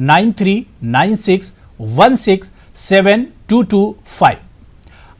9396167225।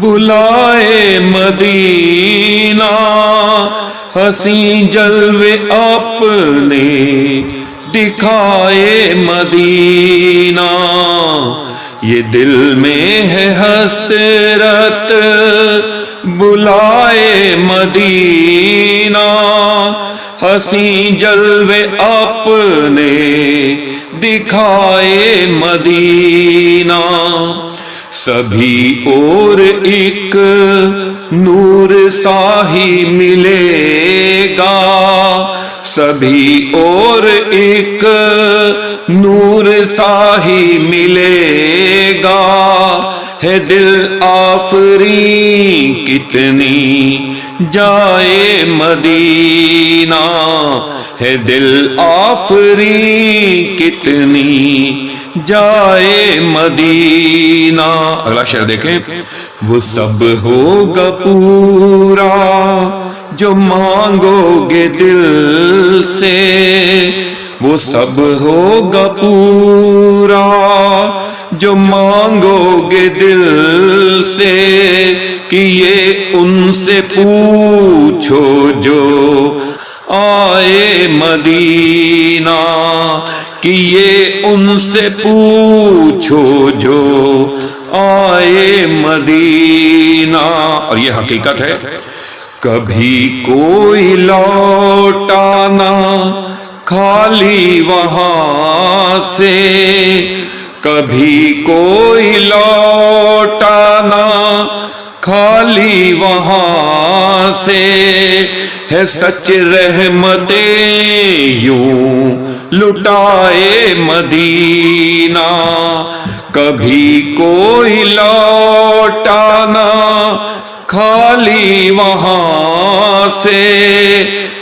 بلائے مدینہ حسین جلوے اپنے دکھائے مدینہ یہ دل میں ہے حسرت بلائے مدینہ حسین جلوے اپنے دکھائے مدینہ سبھی اور ایک نور سا ہی ملے گا سبھی اور ایک نور سا ہی ملے گا ہے دل آفری کتنی جائے مدینہ ہے دل آفری کتنی جائے مدینہ. اگلا شعر دیکھیں. وہ سب ہوگا پورا جو مانگو گے دل سے وہ سب ہوگا پورا جو مانگو گے دل سے کہ یہ ان سے پوچھو جو آئے مدینہ کہ یہ ان سے پوچھو جو آئے مدینہ. اور یہ حقیقت ہے کبھی کوئی لوٹانا خالی وہاں سے کبھی کوئی لوٹانا خالی وہاں سے ہے سچ رحمتیں یوں لٹائے مدینہ کبھی کوئی لوٹانا خالی وہاں سے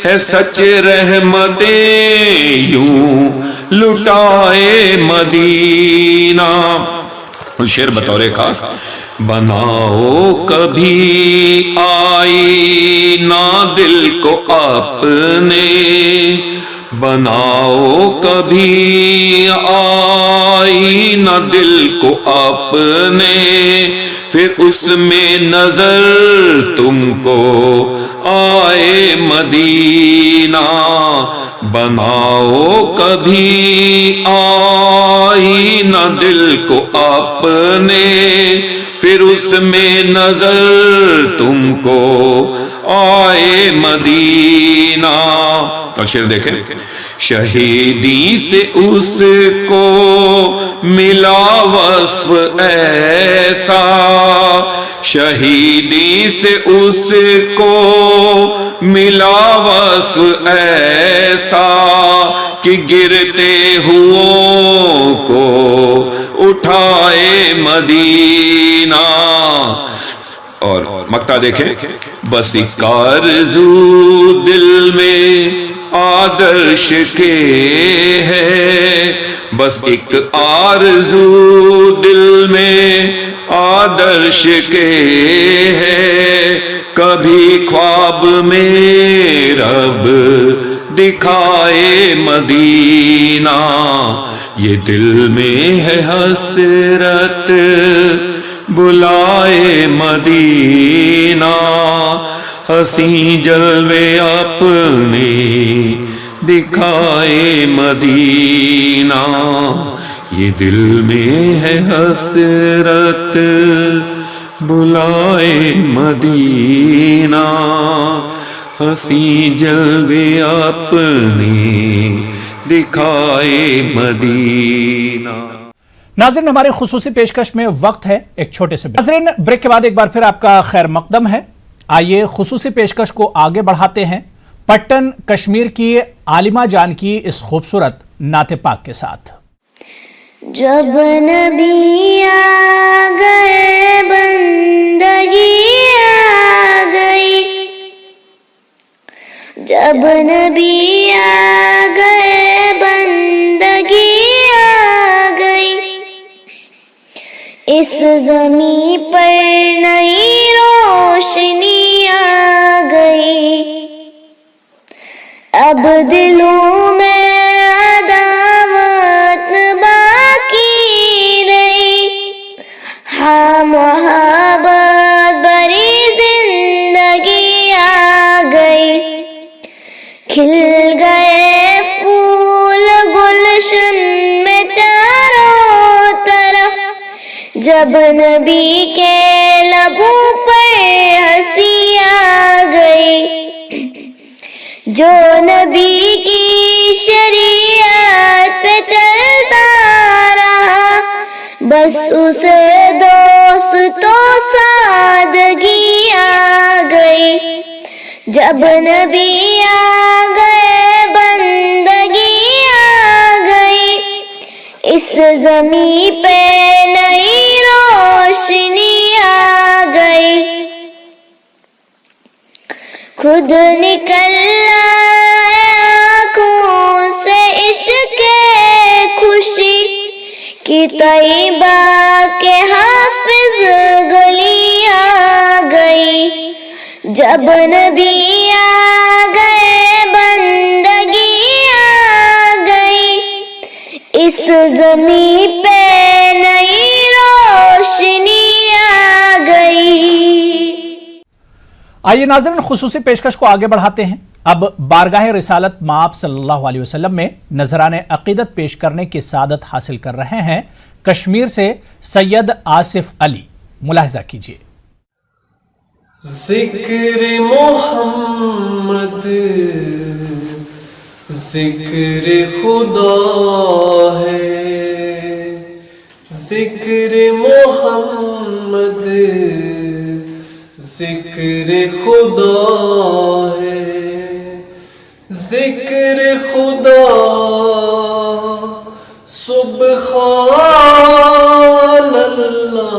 ہے سچ رحمتیں یوں لٹائے مدینہ. شعر بطور خاص. بناؤ کبھی آئینہ دل کو اپنے بناؤ کبھی آئینہ دل کو اپنے پھر اس میں نظر تم کو آئے مدینہ بناؤ کبھی آئینہ دل کو اپنے پھر اس میں نظر تم کو آئے مدینہ. اور شعر دیکھیں. شہیدی سے اس کو ملا وصف ایسا شہیدی سے اس کو ملا وصف ایسا کہ گرتے ہوں کو اٹھائے مدینہ. اور مقطع دیکھیں. بس ایک آرزو دل میں آدرش کے ہے بس ایک آرزو دل میں آدرش کے ہے کبھی خواب میں رب دکھائے مدینہ یہ دل میں ہے حسرت بلائے مدینہ حسین جلوے اپنے دکھائے مدینہ یہ دل میں ہے حسرت بلائے مدینہ حسین جلوے اپنے دکھائے مدینہ. ناظرین ہمارے خصوصی پیشکش میں وقت ہے ایک چھوٹے سے ناظرین بریک کے بعد ایک بار پھر آپ کا خیر مقدم ہے. آئیے خصوصی پیشکش کو آگے بڑھاتے ہیں پٹن کشمیر کی عالمہ جان کی اس خوبصورت نعت پاک کے ساتھ. جب نبی آ گئے بندگی آ گئی جب نبی آ گئے بندگی آ گئی اس زمین پر نئی روشنی آ گئی اب دلوں میں عداوت باقی نہیں ہاں محبت جب نبی کے لبوں پر ہنسی آ گئی، جو نبی کی شریعت پہ چلتا رہا، بس اسے دوستوں سادگی آ گئی، جب نبی آ گئے بندگی آ گئی، اس زمین پہ نئی روشنی آ گئی، خود نکل آئے آنکھوں سے عشق خوشی کی، طیبہ کے حافظ گلی آ گئی، جب نبی آ گئے بندگی آ گئی، اس زمین پہ نئی روشنی آ گئی۔ آئیے ناظرین، خصوصی پیشکش کو آگے بڑھاتے ہیں۔ اب بارگاہ رسالت مآب صلی اللہ علیہ وسلم میں نذران عقیدت پیش کرنے کی سعادت حاصل کر رہے ہیں کشمیر سے سید آصف علی۔ ملاحظہ کیجیے۔ ذکر محمد ذکر خدا ہے، ذکر محمد ذکر خدا ہے، ذکر خدا سبحان اللہ،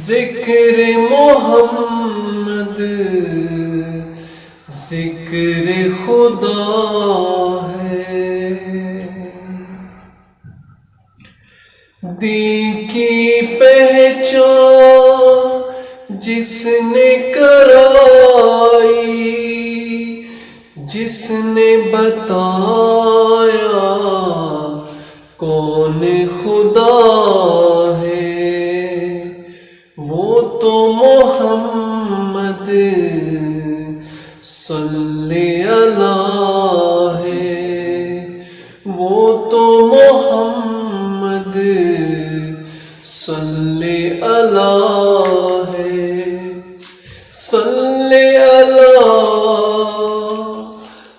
ذکر محمد ذکر خدا ہے، دین کی پہچان جس نے کرائی، جس نے بتایا کون خدا ہے، وہ تو محمد صلی اللہ ہے، وہ تو محمد صلی اللہ ہے، صلی اللہ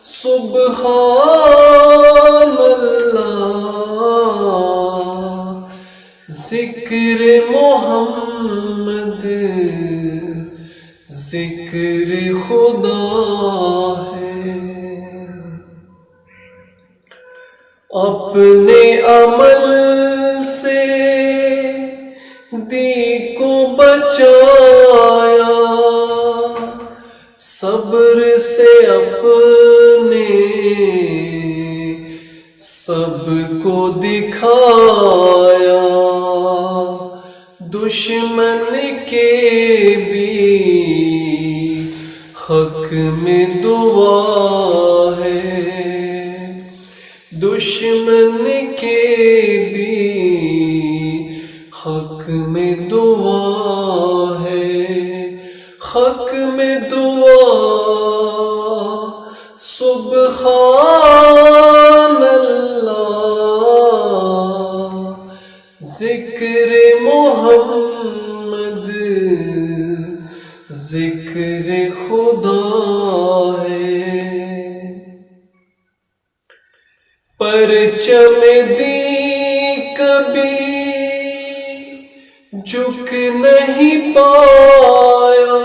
سبحان اللہ، ذکر محمد ذکر خدا ہے، اپنے عمل سے دی کو بچایا، صبر سے اپنے سب کو دکھایا، دشمن کے بھی حق میں دعا ہے، دشمن کے بھی حق میں دعا ہے، حق میں دعا سبحان اللہ، ذکر محمد ذکر خدا ہے، پرچم دی کبھی جھک نہیں پایا،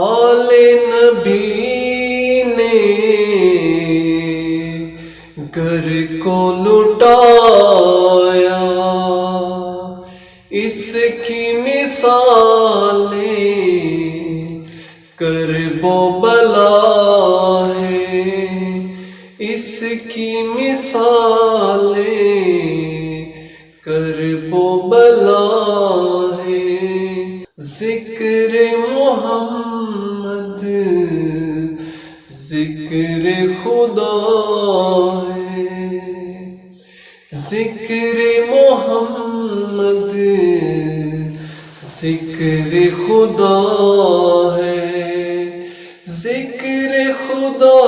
آل نبی نے گھر کو لٹایا، اس کی مثالیں کرب و بلا ہے، اس کی مثالیں کرب و بلا ہے، ذکر محمد ذکر خدا ہے، ذکر محمد ذکر خدا ہے، ذکر خدا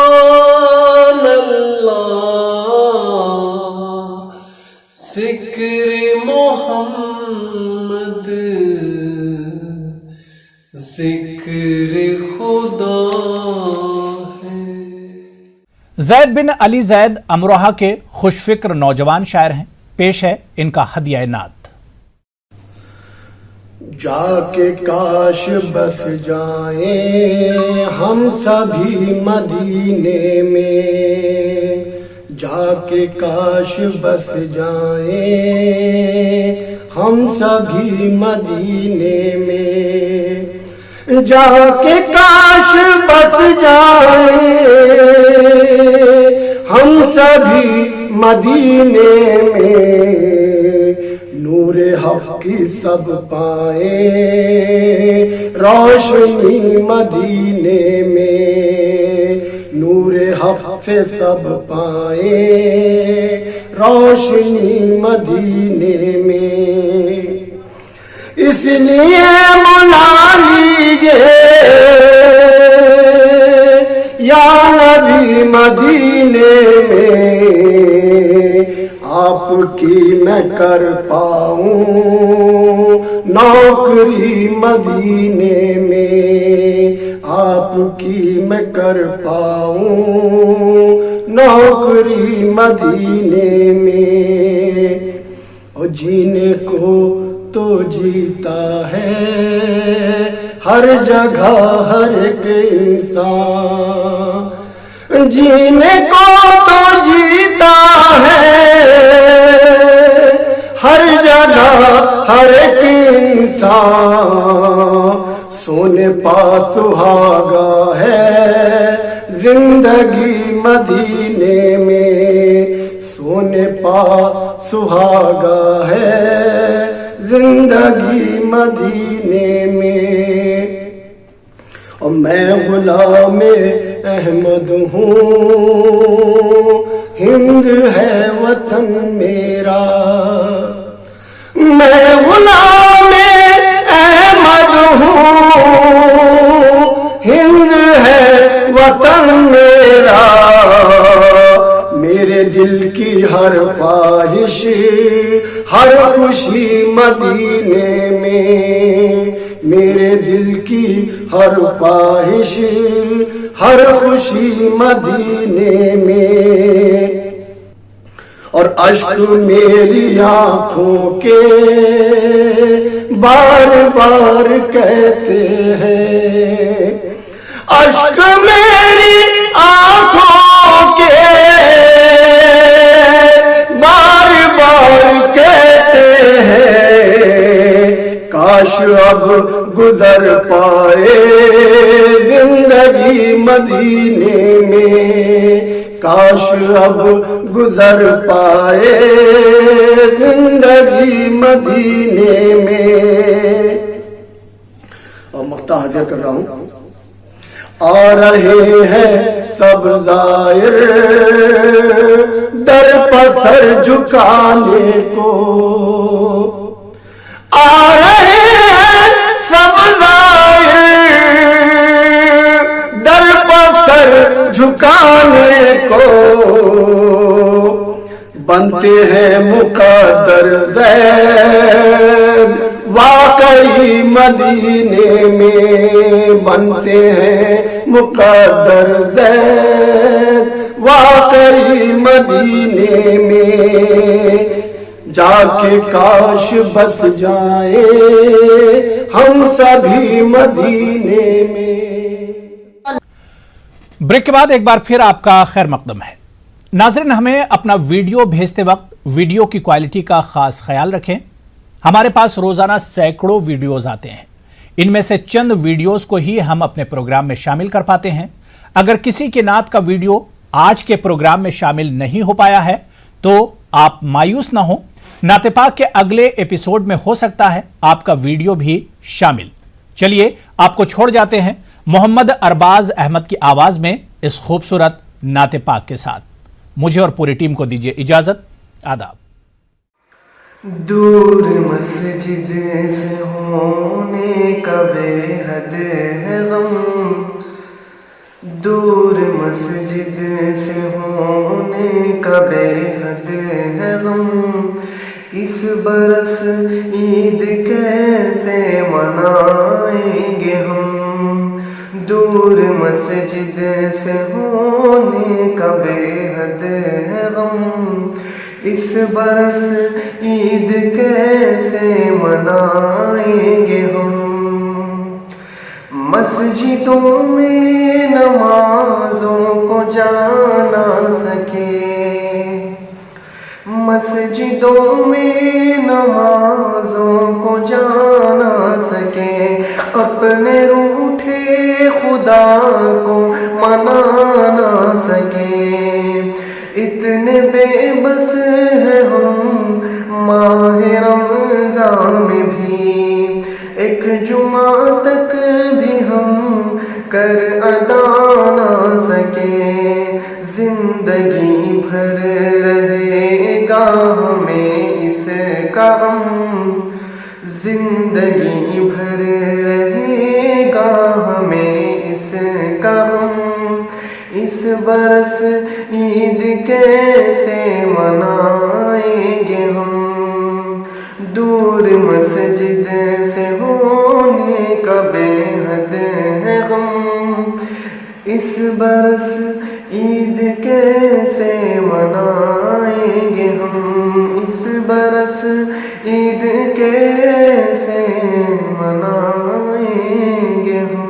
سبحان ذکر خدا ہے. زید بن علی زید امروہہ کے خوش فکر نوجوان شاعر ہیں. پیش ہے ان کا ہدیہ نعت. جا کے کاش بس جائیں ہم سبھی مدینے میں، جا کے کاش بس جائیں ہم سبھی مدینے میں، جا کے کاش بس جائیں ہم سبھی مدینے میں، نور حق کی سب پائیں روشنی مدینے میں، نور حق سے سب پائیں روشنی مدینے میں، اس لیے منا لیجئے یا نبی مدینے میں، آپ کی میں کر پاؤں نوکری مدینے میں، آپ کی میں کر پاؤں نوکری مدینے میں، اور جینے کو تو جیتا ہے ہر جگہ ہر ایک انسان، جینے کو تو جیتا ہے ہر جگہ ہر ایک انسان، سونے پا سہاگا ہے زندگی مدینے میں، سونے پا سہاگا ہے زندگی مدینے میں، اور میں غلام احمد ہوں ہند ہے وطن میرا، میں غلام احمد ہوں ہند ہے وطن میرا، میرے دل کی ہر خواہش ہر خوشی مدینے میں، میرے دل کی ہر خواہش ہر خوشی مدینے میں، اور اشک میری آنکھوں کے بار بار کہتے ہیں، اشک میری آنکھوں کے بار بار کہتے ہیں، کاش اب گزر پائے زندگی مدینے میں، کاش اب گزر پائے زندگی مدینے میں، اور مقطع حاضر کر رہا ہوں، آ رہے ہیں سب زائر در پتھر جھکانے کو، آ رہے ہیں سب زائر در پتھر جھکانے کو، بنتے ہیں مقدر زید واقعی مدینے میں، بنتے ہیں مقدر زید واقعی مدینے میں، جا کے کاش بس جائیں ہم سبھی مدینے میں۔ بریک کے بعد ایک بار پھر آپ کا خیر مقدم ہے. ناظرین، ہمیں اپنا ویڈیو بھیجتے وقت ویڈیو کی کوالٹی کا خاص خیال رکھیں. ہمارے پاس روزانہ سینکڑوں ویڈیوز آتے ہیں، ان میں سے چند ویڈیوز کو ہی ہم اپنے پروگرام میں شامل کر پاتے ہیں. اگر کسی کی نعت کا ویڈیو آج کے پروگرام میں شامل نہیں ہو پایا ہے تو آپ مایوس نہ ہوں، نعت پاک کے اگلے ایپیسوڈ میں ہو سکتا ہے آپ کا ویڈیو بھی شامل. چلیے آپ کو چھوڑ جاتے ہیں محمد ارباز احمد کی آواز میں اس خوبصورت نعت پاک کے ساتھ. مجھے اور پوری ٹیم کو دیجیے اجازت. آداب. دور مسجد سے ہونے کا بے حد ہے غم، دور مسجد سے ہونے کا بے حد ہے غم، اس برس عید کیسے منائیں گے ہم، مسجد سے ہونے کا بے حد ہے غم، اس برس عید کیسے منائیں گے ہم، مسجدوں میں نمازوں کو جانا سکے، مسجدوں میں نمازوں کو جانا سکے، اپنے روٹھے خدا کو منا نہ سکے، اتنے بے بس ہیں ہم ماہ رمضان میں بھی، ایک جمعہ تک بھی ہم کر ادا نہ سکے، زندگی بھر رہے گا ہمیں اس کا غم، زندگی بھر رہے گا ہمیں اس کا غم، اس برس عید کیسے منائیں گے ہم، دور مسجد سے ہونے کا بے حد ہے غم، اس برس عید کیسے منائیں گے ہم، اس برس عید کیسے منائیں گے ہم۔